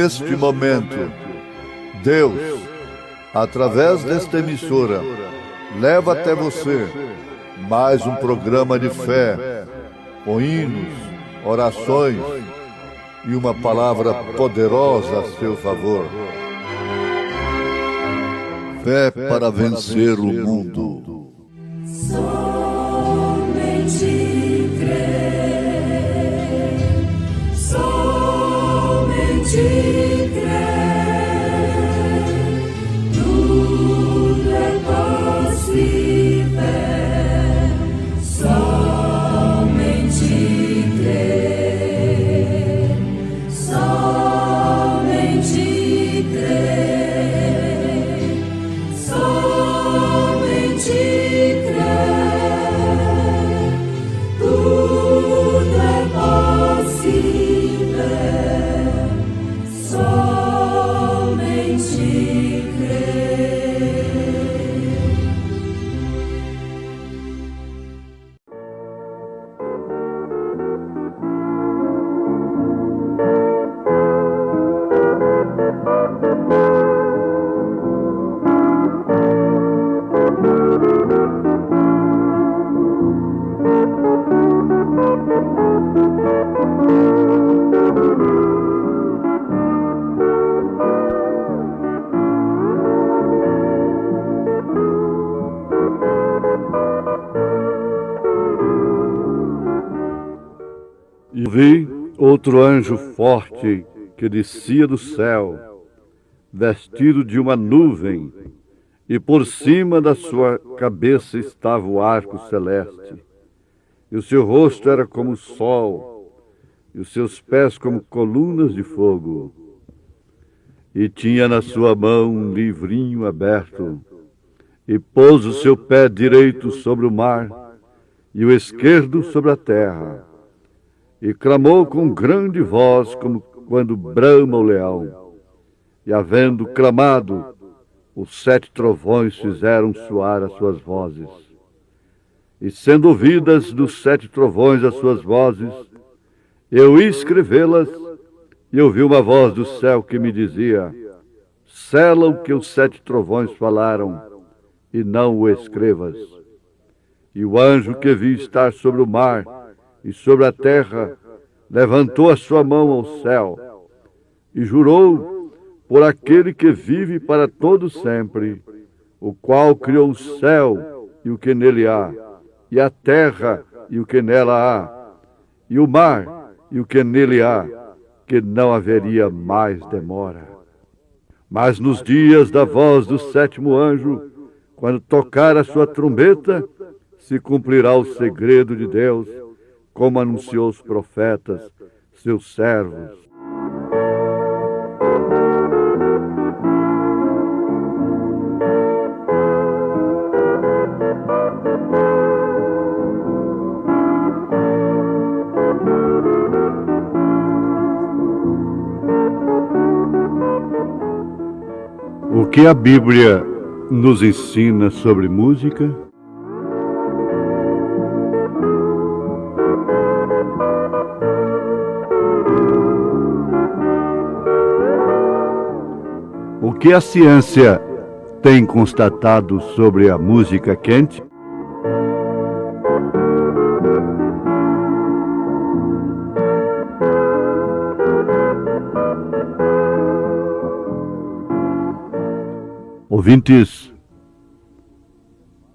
neste momento, Deus, através desta emissora, leva até você mais um programa de fé, com hinos, orações e uma palavra poderosa a seu favor. Fé para vencer o mundo. Somente crer, somente crer, tudo é possível, somente crer, somente crer, somente crer, tudo é possível, somente crer. E vi outro anjo forte que descia do céu, vestido de uma nuvem, e por cima da sua cabeça estava o arco celeste. E o seu rosto era como o sol, e os seus pés como colunas de fogo. E tinha na sua mão um livrinho aberto, e pôs o seu pé direito sobre o mar, e o esquerdo sobre a terra. E clamou com grande voz, como quando brama o leão. E havendo clamado, os 7 trovões fizeram soar as suas vozes. E sendo ouvidas dos 7 trovões as suas vozes, eu ia escrevê-las, e ouvi uma voz do céu que me dizia: sela o que os 7 trovões falaram, e não o escrevas. E o anjo que vi estar sobre o mar e sobre a terra levantou a sua mão ao céu e jurou por aquele que vive para todo sempre, o qual criou o céu e o que nele há, e a terra e o que nela há, e o mar e o que nele há, que não haveria mais demora. Mas nos dias da voz do 7º anjo, quando tocar a sua trombeta, se cumprirá o segredo de Deus, como anunciou os profetas, seus servos. O que a Bíblia nos ensina sobre música? O que a ciência tem constatado sobre a música quente? Ouvintes,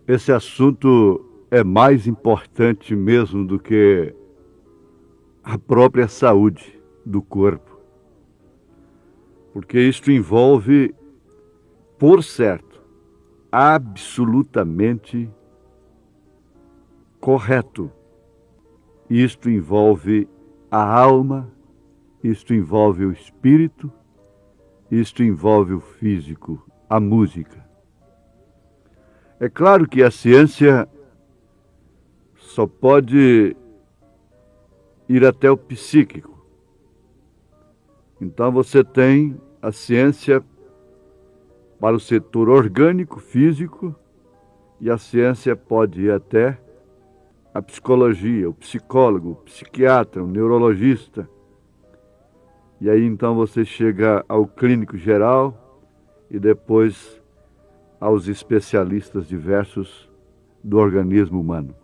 esse assunto é mais importante mesmo do que a própria saúde do corpo, porque isto envolve, por certo, absolutamente correto. Isto envolve a alma, isto envolve o espírito, isto envolve o físico, a música. É claro que a ciência só pode ir até o psíquico. Então você tem a ciência para o setor orgânico, físico, e a ciência pode ir até a psicologia, o psicólogo, o psiquiatra, o neurologista. E aí então você chega ao clínico geral e depois aos especialistas diversos do organismo humano.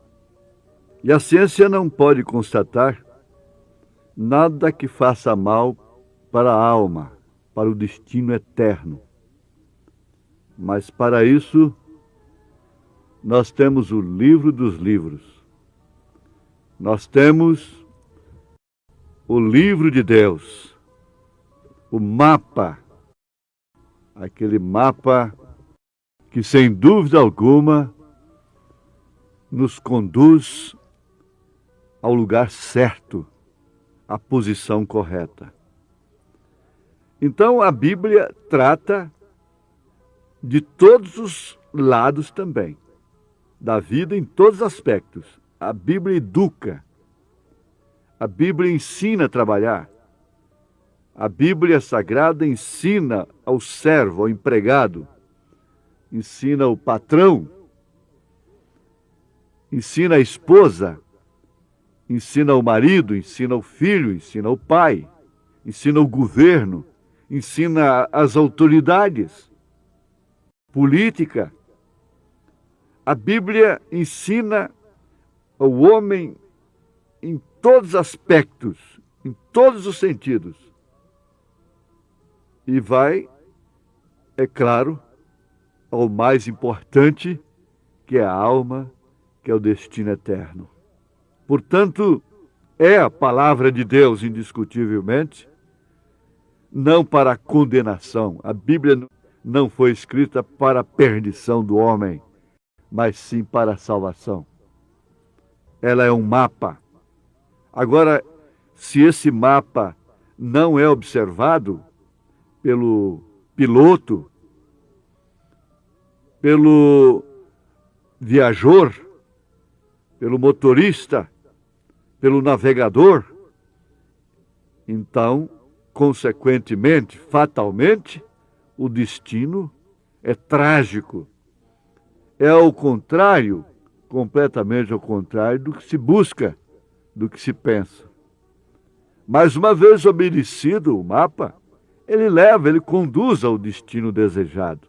E a ciência não pode constatar nada que faça mal para a alma, para o destino eterno. Mas para isso, nós temos o livro dos livros. Nós temos o livro de Deus, o mapa, aquele mapa que, sem dúvida alguma, nos conduz ao lugar certo, à posição correta. Então, a Bíblia trata de todos os lados também, da vida em todos os aspectos. A Bíblia educa, a Bíblia ensina a trabalhar, a Bíblia Sagrada ensina ao servo, ao empregado, ensina o patrão, ensina a esposa, ensina o marido, ensina o filho, ensina o pai, ensina o governo, ensina as autoridades, política. A Bíblia ensina ao homem em todos os aspectos, em todos os sentidos. E vai, é claro, ao mais importante, que é a alma, que é o destino eterno. Portanto, é a palavra de Deus, indiscutivelmente, não para a condenação. A Bíblia não foi escrita para a perdição do homem, mas sim para a salvação. Ela é um mapa. Agora, se esse mapa não é observado pelo piloto, pelo viajor, pelo motorista, pelo navegador, então, consequentemente, fatalmente, o destino é trágico. É ao contrário, completamente ao contrário do que se busca, do que se pensa. Mas uma vez obedecido o mapa, ele conduz ao destino desejado.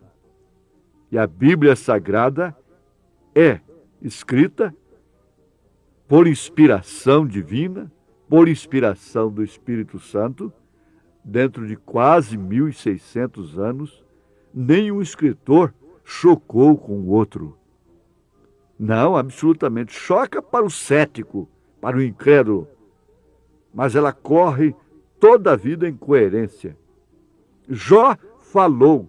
E a Bíblia Sagrada é escrita por inspiração divina, por inspiração do Espírito Santo, dentro de quase 1.600 anos, nenhum escritor chocou com o outro. Não, absolutamente. Choca para o cético, para o incrédulo, mas ela corre toda a vida em coerência. Jó falou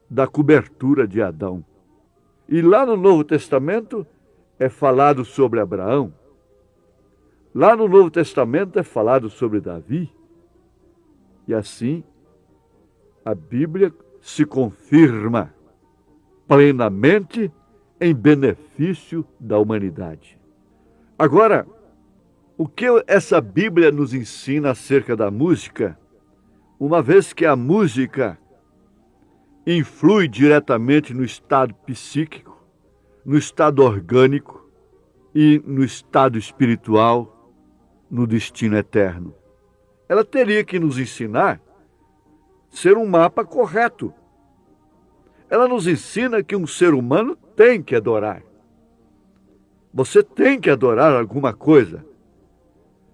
da cobertura de Adão. E lá no Novo Testamento é falado sobre Abraão. Lá no Novo Testamento é falado sobre Davi. E assim, a Bíblia se confirma plenamente em benefício da humanidade. Agora, o que essa Bíblia nos ensina acerca da música, uma vez que a música influi diretamente no estado psíquico, no estado orgânico e no estado espiritual, no destino eterno. Ela teria que nos ensinar a ser um mapa correto. Ela nos ensina que um ser humano tem que adorar. Você tem que adorar alguma coisa.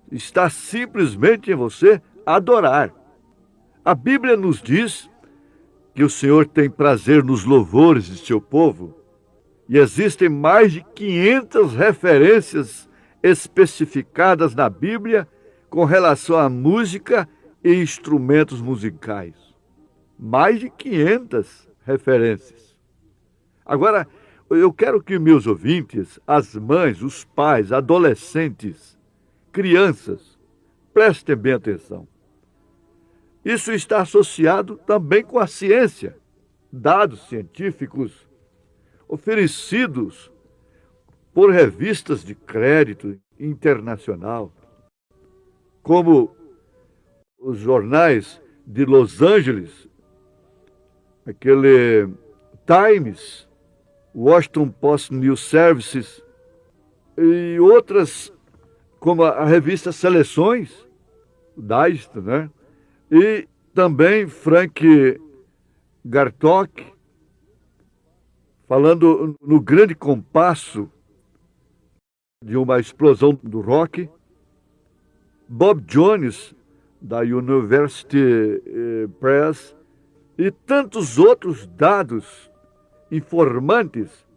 Está simplesmente em você adorar. A Bíblia nos diz que o Senhor tem prazer nos louvores de seu povo, e existem mais de 500 referências especificadas na Bíblia com relação à música e instrumentos musicais. Mais de 500 referências. Agora, eu quero que meus ouvintes, as mães, os pais, adolescentes, crianças, prestem bem atenção. Isso está associado também com a ciência. Dados científicos oferecidos por revistas de crédito internacional, como os jornais de Los Angeles, aquele Times, Washington Post News Services e outras, como a revista Seleções, o Digest, né? E também Frank Gartok, falando no grande compasso de uma explosão do rock. Bob Jones, da University Press, e tantos outros dados informantes,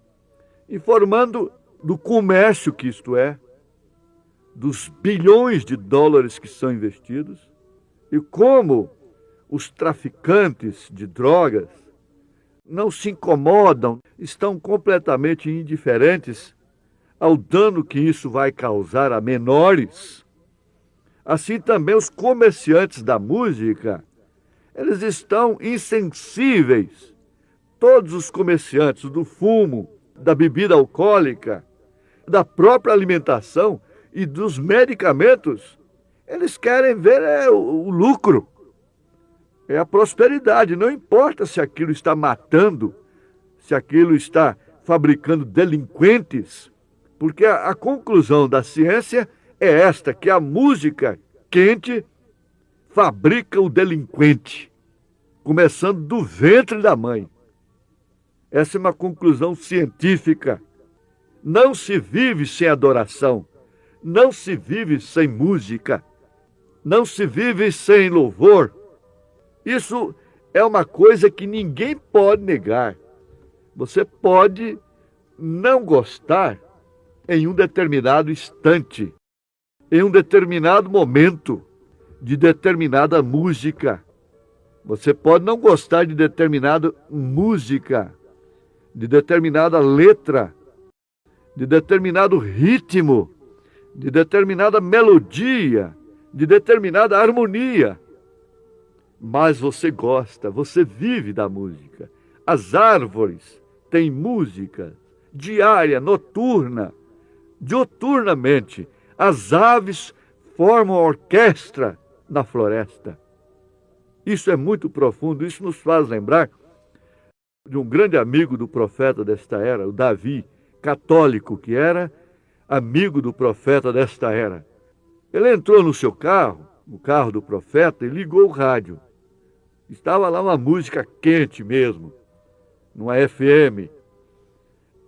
informando do comércio que isto é, dos bilhões de dólares que são investidos, e como os traficantes de drogas não se incomodam, estão completamente indiferentes ao dano que isso vai causar a menores. Assim também os comerciantes da música, eles estão insensíveis. Todos os comerciantes do fumo, da bebida alcoólica, da própria alimentação e dos medicamentos, eles querem ver o lucro, é a prosperidade. Não importa se aquilo está matando, se aquilo está fabricando delinquentes, porque a conclusão da ciência é esta, que a música quente fabrica o delinquente, começando do ventre da mãe. Essa é uma conclusão científica. Não se vive sem adoração, não se vive sem música, não se vive sem louvor. Isso é uma coisa que ninguém pode negar. Você pode não gostar em um determinado instante, em um determinado momento, de determinada música. Você pode não gostar de determinada música, de determinada letra, de determinado ritmo, de determinada melodia, de determinada harmonia. Mas você gosta, você vive da música. As árvores têm música diária, noturna, dioturnamente. As aves formam orquestra na floresta. Isso é muito profundo, isso nos faz lembrar de um grande amigo do profeta desta era, o Davi, católico que era, amigo do profeta desta era. Ele entrou no seu carro, no carro do profeta, e ligou o rádio. Estava lá uma música quente mesmo, numa FM.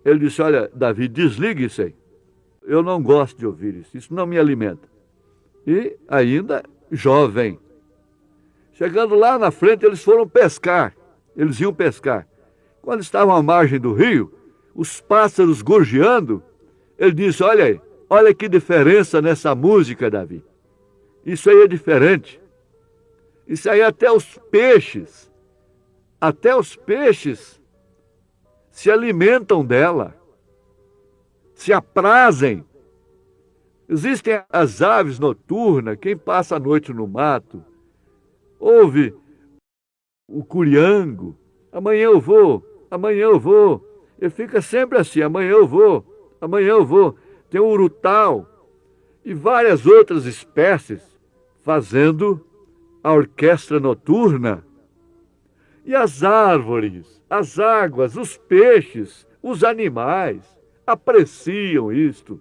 Ele disse: olha, Davi, desligue isso aí. Eu não gosto de ouvir isso não me alimenta. E ainda jovem. Chegando lá na frente, eles foram pescar. Eles iam pescar. Quando estavam à margem do rio, os pássaros gorjeando, ele disse: olha aí, olha que diferença nessa música, Davi. Isso aí é diferente. Isso aí até os peixes se alimentam dela, se aprazem. Existem as aves noturnas, quem passa a noite no mato, ouve o curiango, amanhã eu vou, ele fica sempre assim, amanhã eu vou. Tem o urutau e várias outras espécies fazendo a orquestra noturna. E as árvores, as águas, os peixes, os animais apreciam isto.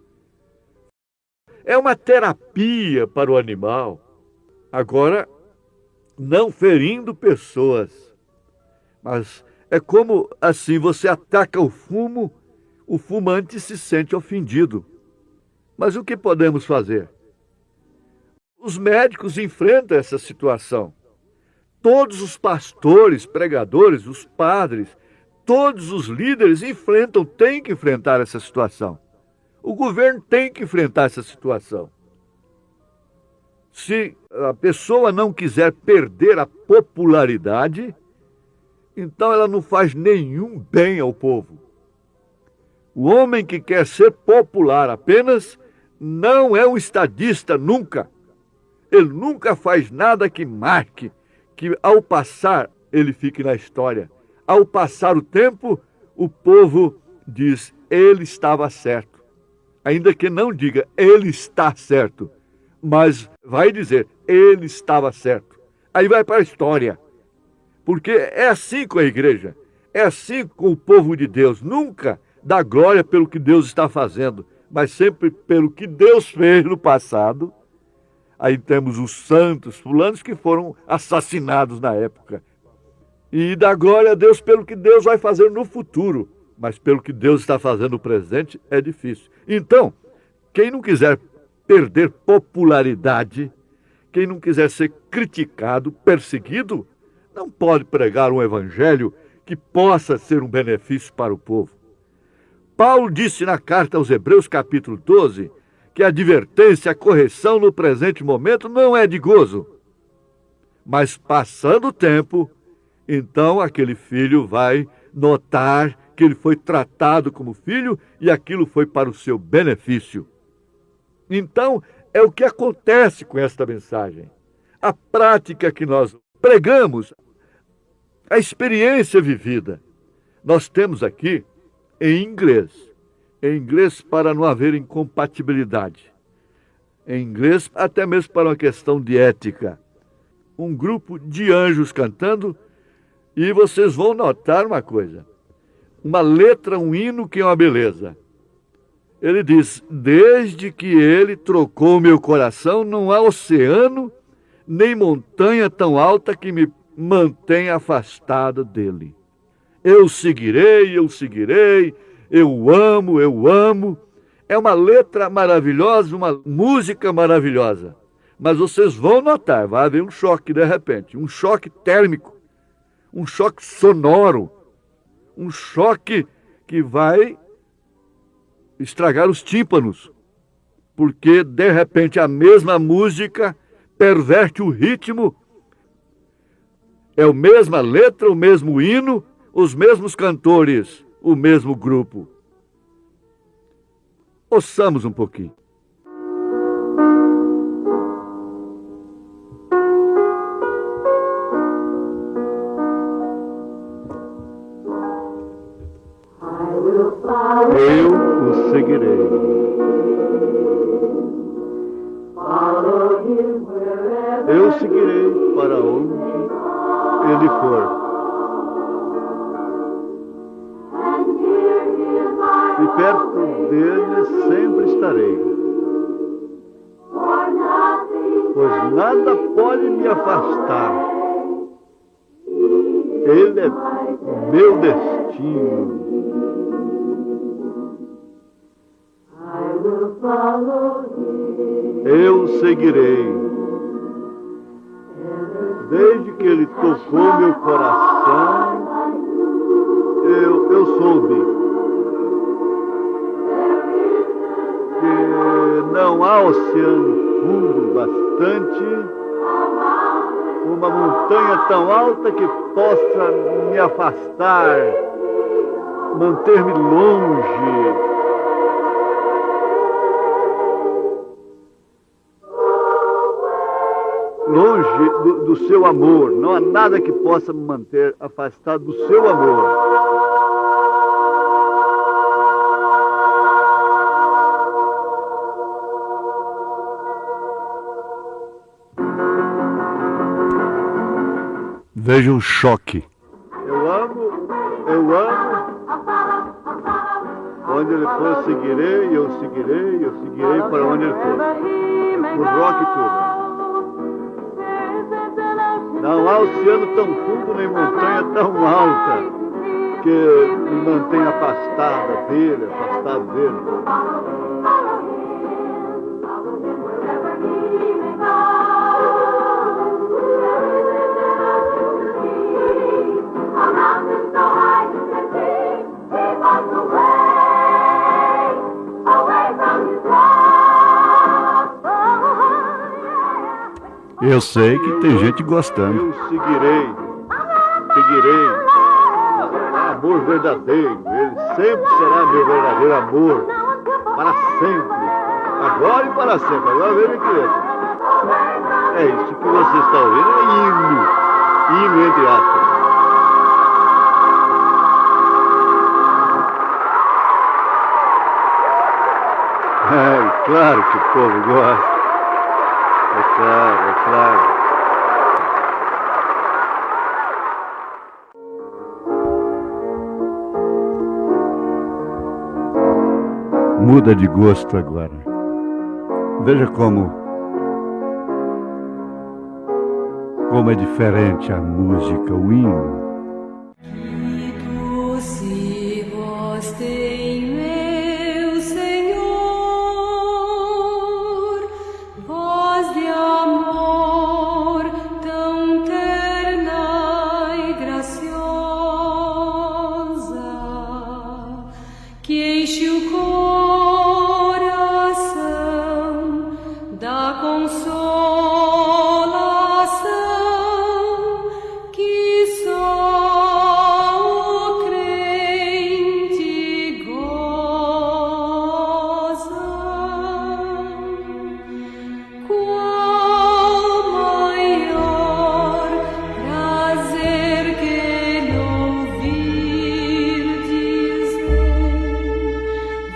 É uma terapia para o animal. Agora, não ferindo pessoas, mas é como assim, você ataca o fumo, o fumante se sente ofendido. Mas o que podemos fazer? Os médicos enfrentam essa situação. Todos os pastores, pregadores, os padres, todos os líderes têm que enfrentar essa situação. O governo tem que enfrentar essa situação. Se a pessoa não quiser perder a popularidade, então ela não faz nenhum bem ao povo. O homem que quer ser popular apenas não é um estadista nunca. Ele nunca faz nada que marque, que ao passar ele fique na história. Ao passar o tempo, o povo diz: ele estava certo. Ainda que não diga ele está certo, mas vai dizer ele estava certo. Aí vai para a história. Porque é assim com a igreja, é assim com o povo de Deus. Nunca dá glória pelo que Deus está fazendo, mas sempre pelo que Deus fez no passado. Aí temos os santos, fulanos que foram assassinados na época. E dá glória a Deus pelo que Deus vai fazer no futuro. Mas pelo que Deus está fazendo no presente é difícil. Então, quem não quiser perder popularidade, quem não quiser ser criticado, perseguido, não pode pregar um evangelho que possa ser um benefício para o povo. Paulo disse na carta aos Hebreus, capítulo 12, que a advertência, a correção no presente momento não é de gozo. Mas passando o tempo, então aquele filho vai notar que ele foi tratado como filho e aquilo foi para o seu benefício. Então, é o que acontece com esta mensagem. A prática que nós pregamos, a experiência vivida. Nós temos aqui em inglês para não haver incompatibilidade. Em inglês, até mesmo para uma questão de ética. Um grupo de anjos cantando, e vocês vão notar uma coisa. Uma letra, um hino que é uma beleza. Ele diz: desde que ele trocou meu coração, não há oceano, nem montanha tão alta que me mantenha afastado dele. Eu seguirei, eu amo. É uma letra maravilhosa, uma música maravilhosa. Mas vocês vão notar, vai haver um choque de repente, um choque térmico, um choque sonoro, um choque que vai estragar os tímpanos, porque de repente a mesma música perverte o ritmo, é a mesma letra, o mesmo hino, os mesmos cantores, o mesmo grupo. Ouçamos um pouquinho. Eu o seguirei. Eu seguirei para onde ele for. E perto dele sempre estarei. Pois nada pode me afastar. Ele é meu destino. Eu seguirei. Desde que ele tocou meu coração, eu soube que não há oceano fundo bastante, uma montanha tão alta que possa me afastar, manter-me longe. Longe do seu amor. Não há nada que possa me manter afastado do seu amor. Veja o choque. Eu amo. Onde ele for, eu seguirei para onde ele for. Por rock e tudo. Não há oceano tão fundo, nem montanha tão alta que me mantenha afastado dele. Eu sei que tem gente gostando. Eu seguirei. Amor verdadeiro. Ele sempre será meu verdadeiro amor. Para sempre. Agora e para sempre. Agora veja que é isso que você está ouvindo. É hino. Hino entre aspas. É claro que o povo gosta. É claro. Muda de gosto agora. Veja como como é diferente a música, o hino. Que doce voz tem meu Senhor, voz de amor tão terna e graciosa, que enche o coração da consolação que só o crente goza. Qual maior prazer que ele ouvir dizer: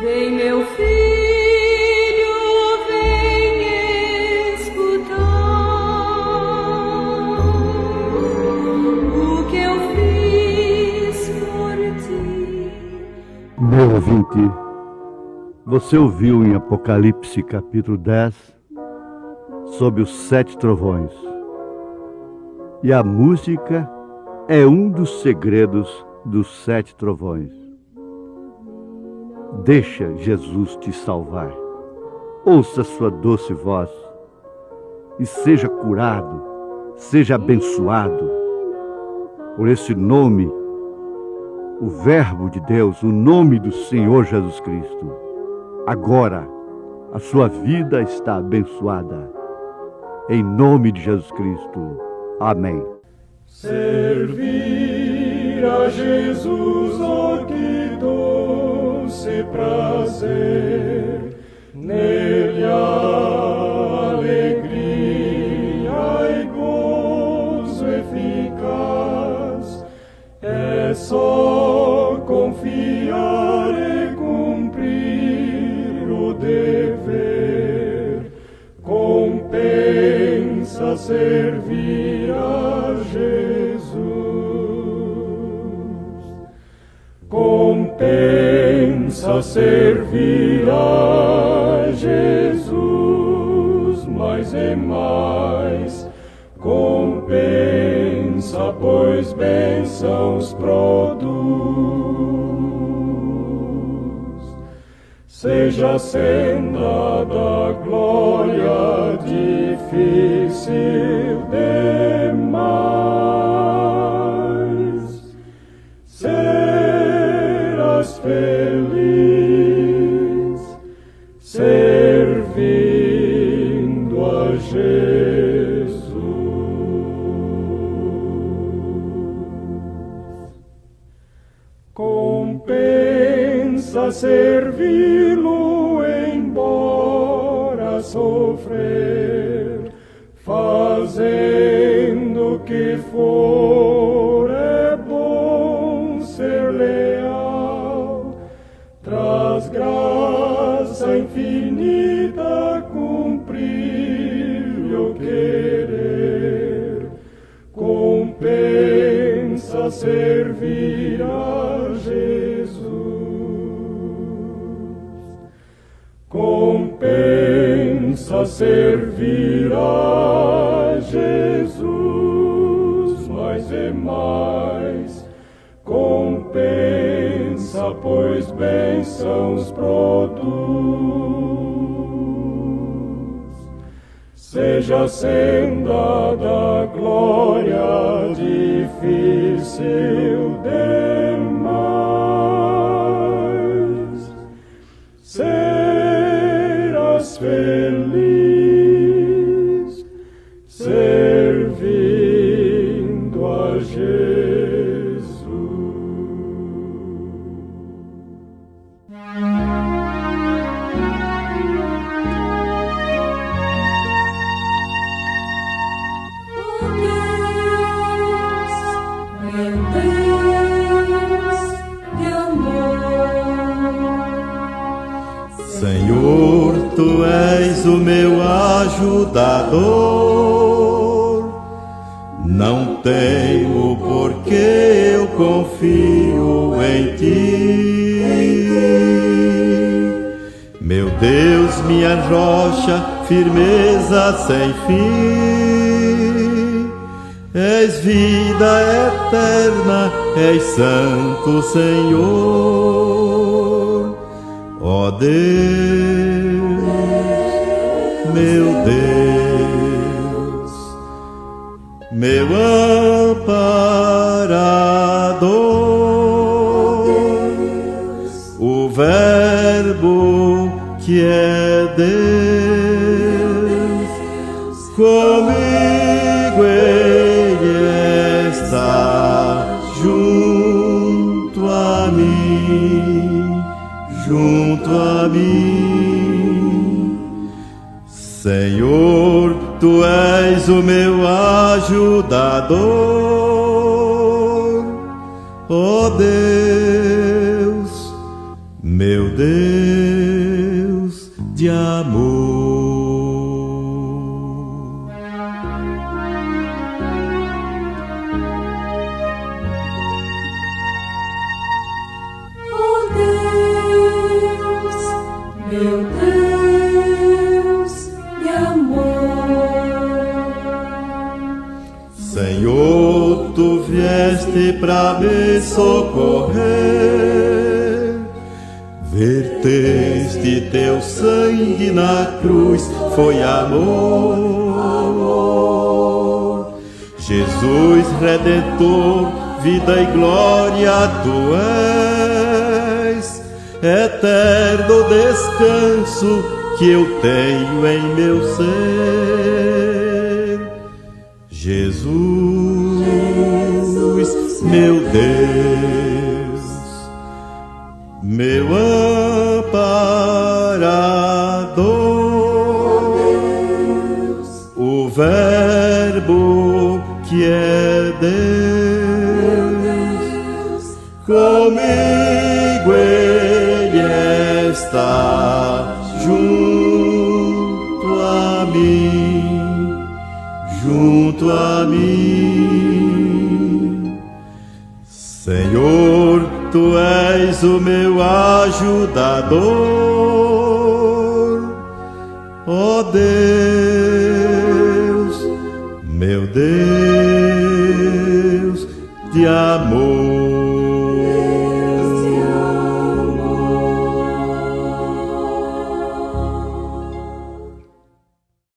vem meu filho, vem escutar o que eu fiz por ti. Meu ouvinte, você ouviu em Apocalipse capítulo 10 sobre os 7 trovões. E a música é um dos segredos dos 7 trovões. Deixa Jesus te salvar. Ouça sua doce voz e seja curado, seja abençoado por esse nome, o Verbo de Deus, o nome do Senhor Jesus Cristo. Agora, a sua vida está abençoada. Em nome de Jesus Cristo. Amém. Servir a Jesus, oh que doce prazer, nele a alegria e gozo eficaz, é só confiar e cumprir o dever, compensa servir a Jesus. Compensa servir a Jesus, mais e mais. Compensa, pois bênçãos produz. Seja a senda da glória difícil demais. Serás feliz servindo a Jesus. Compensa servi-lo embora sofrer, fazendo o que for, é bom ser leal. Traz graça infinita, cumprir o querer. Compensa servir a Jesus. Compensa servir a Jesus, mais e mais. Compensa, pois bênçãos produz. Seja a senda da glória difícil demais. Serás feliz servindo a Jesus. Meu Deus de amor, Senhor, Tu és o meu ajudador. Não temo porque eu confio em Ti. Meu Deus, minha rocha, firmeza sem fim. és vida eterna, és santo Senhor. Ó Deus, meu Deus, meu amparador, o Verbo que é Deus, comigo Ele está junto a mim, junto a mim. Senhor, Tu és o meu ajudador, ó Deus, meu Deus de amor. Oh Deus, meu Deus de amor. Senhor, Tu vieste pra me socorrer, verteste Teu sangue na cruz, foi amor. Jesus Redentor, vida e glória Tu és, eterno descanso que eu tenho em meu ser. Jesus, meu Deus, meu amparador, o Verbo que é Deus, comigo Ele está junto a mim, junto a mim. Senhor, Tu és o meu ajudador, ó Deus, meu Deus de amor.